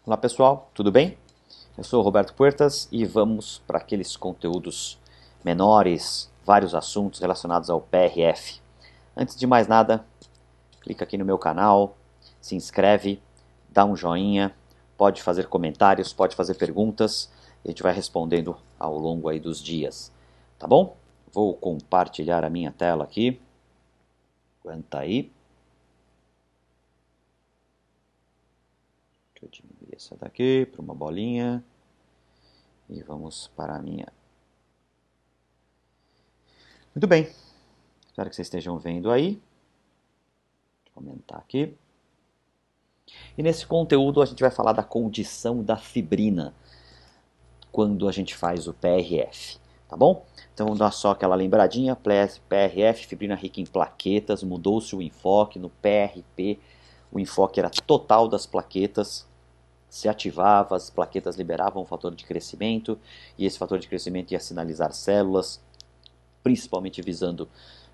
Olá pessoal, tudo bem? Eu sou o Roberto Puertas e vamos para aqueles conteúdos menores, vários assuntos relacionados ao PRF. Antes de mais nada, clica aqui no meu canal, se inscreve, dá um joinha, pode fazer comentários, pode fazer perguntas e a gente vai respondendo ao longo aí dos dias, tá bom? Vou compartilhar a minha tela aqui, aguenta aí. Deixa eu diminuir essa daqui para uma bolinha. E vamos para a minha. Muito bem. Espero que vocês estejam vendo aí. Deixa eu aumentar aqui. E nesse conteúdo a gente vai falar da condição da fibrina quando a gente faz o PRF, tá bom? Então vamos dar só aquela lembradinha, PRF, fibrina rica em plaquetas, mudou-se o enfoque no PRP, o enfoque era total das plaquetas, se ativava, as plaquetas liberavam um fator de crescimento, e esse fator de crescimento ia sinalizar células, principalmente visando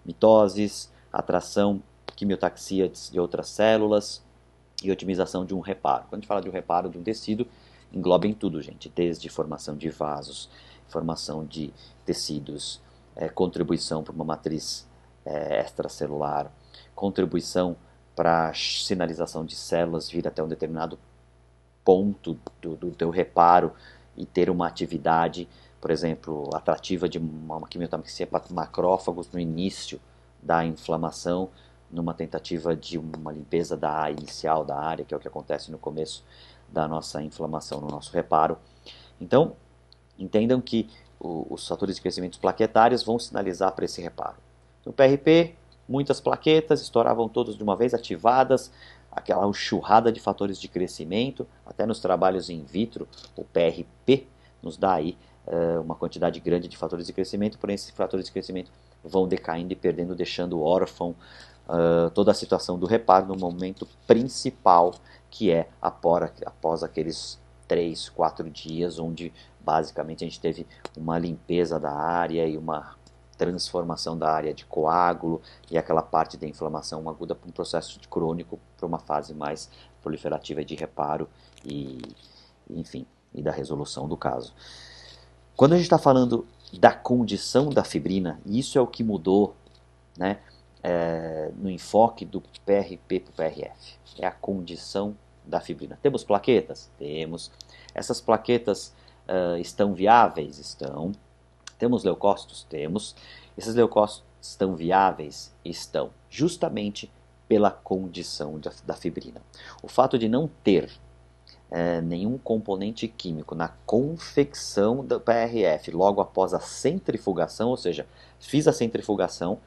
mitoses, atração, quimiotaxia de outras células e otimização de um reparo. Quando a gente fala de um reparo de um tecido, engloba em tudo, gente, desde formação de vasos, formação de tecidos, contribuição para uma matriz extracelular, contribuição para a sinalização de células vir até um determinado ponto do teu reparo e ter uma atividade, por exemplo, atrativa de uma quimiotaxia para macrófagos no início da inflamação, numa tentativa de uma limpeza da inicial da área, que é o que acontece no começo da nossa inflamação, no nosso reparo. Então, entendam que os fatores de crescimento plaquetários vão sinalizar para esse reparo. No PRP, muitas plaquetas estouravam todas de uma vez, ativadas, aquela enxurrada de fatores de crescimento, até nos trabalhos in vitro, o PRP nos dá aí uma quantidade grande de fatores de crescimento, porém esses fatores de crescimento vão decaindo e perdendo, deixando órfão toda a situação do reparo no momento principal, que é após aqueles 3, 4 dias, onde basicamente a gente teve uma limpeza da área e uma transformação da área de coágulo e aquela parte da inflamação aguda para um processo crônico, para uma fase mais proliferativa de reparo enfim, e da resolução do caso. Quando a gente está falando da condição da fibrina, isso é o que mudou, né, no enfoque do PRP para o PRF, é a condição da fibrina. Temos plaquetas? Temos. Essas plaquetas estão viáveis? Estão. Temos leucócitos? Temos. Esses leucócitos estão viáveis? Estão. Justamente pela condição da fibrina. O fato de não ter nenhum componente químico na confecção do PRF logo após a centrifugação, ou seja, fiz a centrifugação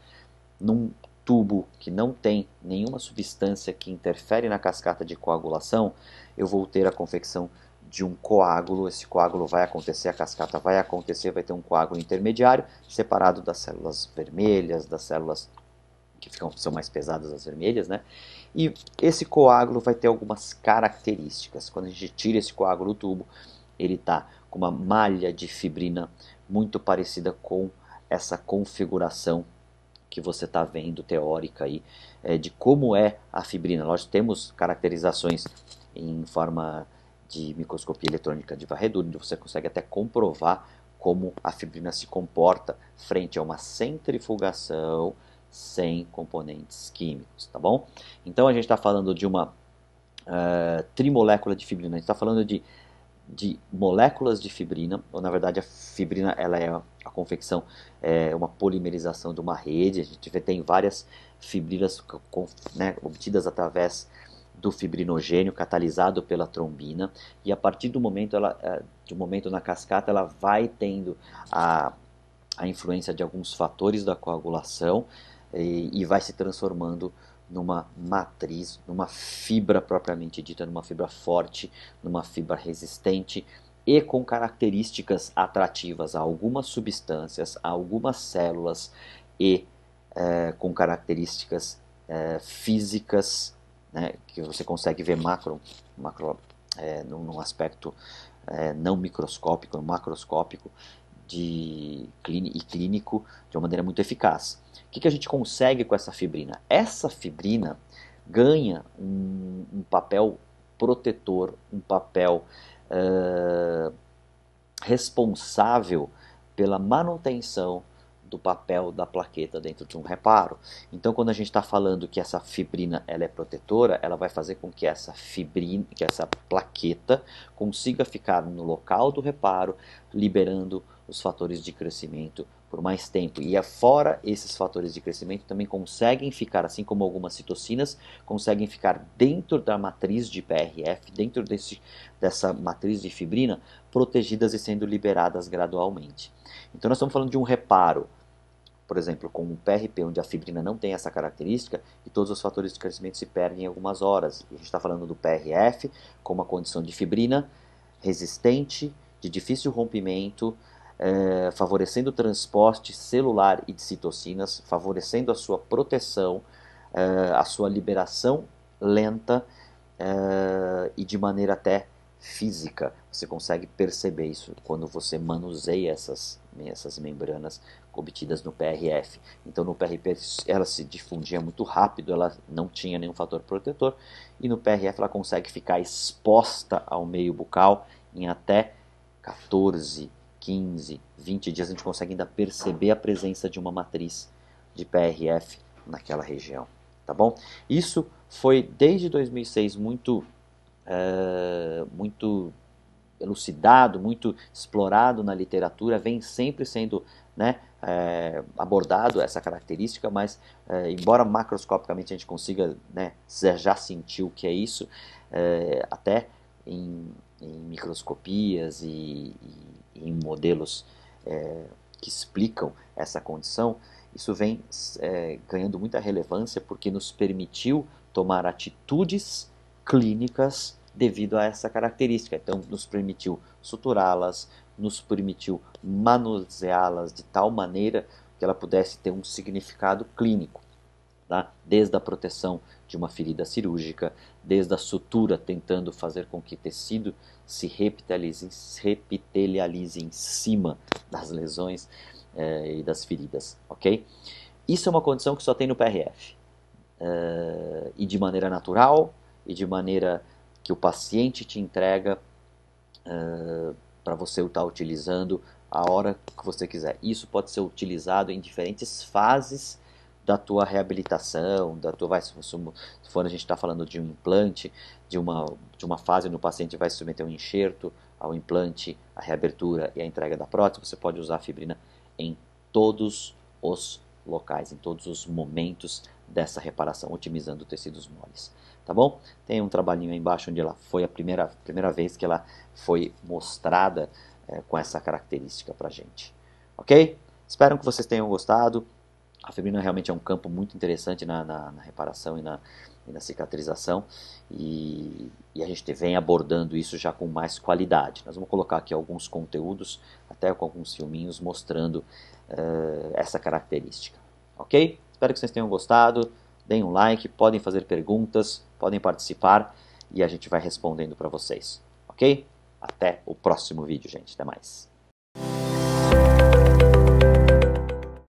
num tubo que não tem nenhuma substância que interfere na cascata de coagulação, eu vou ter a confecção de um coágulo, esse coágulo vai acontecer, a cascata vai acontecer, vai ter um coágulo intermediário, separado das células vermelhas, das células que são mais pesadas, as vermelhas, né? E esse coágulo vai ter algumas características. Quando a gente tira esse coágulo do tubo, ele está com uma malha de fibrina muito parecida com essa configuração que você está vendo teórica aí, de como é a fibrina. Nós temos caracterizações em forma de microscopia eletrônica de varredura, onde você consegue até comprovar como a fibrina se comporta frente a uma centrifugação sem componentes químicos, tá bom? Então a gente está falando de uma trimolécula de fibrina, a gente está falando de moléculas de fibrina, ou na verdade a fibrina ela é a confecção, uma polimerização de uma rede, a gente tem várias fibrinas obtidas através do fibrinogênio catalisado pela trombina, e a partir do momento, na cascata, ela vai tendo a influência de alguns fatores da coagulação e vai se transformando numa matriz, numa fibra propriamente dita, numa fibra forte, numa fibra resistente e com características atrativas a algumas substâncias, a algumas células e com características físicas, né, que você consegue ver num aspecto não microscópico, macroscópico e clínico de uma maneira muito eficaz. O que a gente consegue com essa fibrina? Essa fibrina ganha um papel protetor, um papel responsável pela manutenção do papel da plaqueta dentro de um reparo. Então, quando a gente está falando que essa fibrina ela é protetora, ela vai fazer com que essa fibrina, que essa plaqueta consiga ficar no local do reparo, liberando os fatores de crescimento por mais tempo. E fora esses fatores de crescimento também conseguem ficar, assim como algumas citocinas, conseguem ficar dentro da matriz de PRF, dentro dessa matriz de fibrina, protegidas e sendo liberadas gradualmente. Então nós estamos falando de um reparo, por exemplo, com um PRP, onde a fibrina não tem essa característica e todos os fatores de crescimento se perdem em algumas horas. A gente está falando do PRF com uma condição de fibrina resistente, de difícil rompimento, favorecendo o transporte celular e de citocinas, favorecendo a sua proteção, a sua liberação lenta e de maneira até física. Você consegue perceber isso quando você manuseia essas membranas obtidas no PRF. Então no PRP ela se difundia muito rápido, ela não tinha nenhum fator protetor, e no PRF ela consegue ficar exposta ao meio bucal em até 14, 15, 20 dias. A gente consegue ainda perceber a presença de uma matriz de PRF naquela região, tá bom? Isso foi desde 2006 muito elucidado, muito explorado na literatura, vem sempre sendo, né, abordado essa característica, mas embora macroscopicamente a gente consiga, né, já sentir o que é isso, até em microscopias e em modelos que explicam essa condição, isso vem ganhando muita relevância porque nos permitiu tomar atitudes clínicas devido a essa característica. Então, nos permitiu suturá-las, nos permitiu manuseá-las de tal maneira que ela pudesse ter um significado clínico, tá? Desde a proteção de uma ferida cirúrgica, desde a sutura tentando fazer com que o tecido se repitelialize em cima das lesões e das feridas, ok? Isso é uma condição que só tem no PRF. E de maneira natural, e de maneira que o paciente te entrega para você estar utilizando a hora que você quiser. Isso pode ser utilizado em diferentes fases da tua reabilitação, se for a gente está falando de um implante, de uma fase no paciente vai submeter um enxerto ao implante, a reabertura e a entrega da prótese, você pode usar a fibrina em todos os locais, em todos os momentos dessa reparação, otimizando tecidos moles. Tá bom? Tem um trabalhinho aí embaixo onde ela foi a primeira vez que ela foi mostrada com essa característica pra gente. Ok? Espero que vocês tenham gostado. A fibrina realmente é um campo muito interessante na reparação e na cicatrização, e a gente vem abordando isso já com mais qualidade. Nós vamos colocar aqui alguns conteúdos, até com alguns filminhos mostrando essa característica. Ok? Espero que vocês tenham gostado. Deem um like, podem fazer perguntas, podem participar e a gente vai respondendo para vocês. Ok? Até o próximo vídeo, gente. Até mais.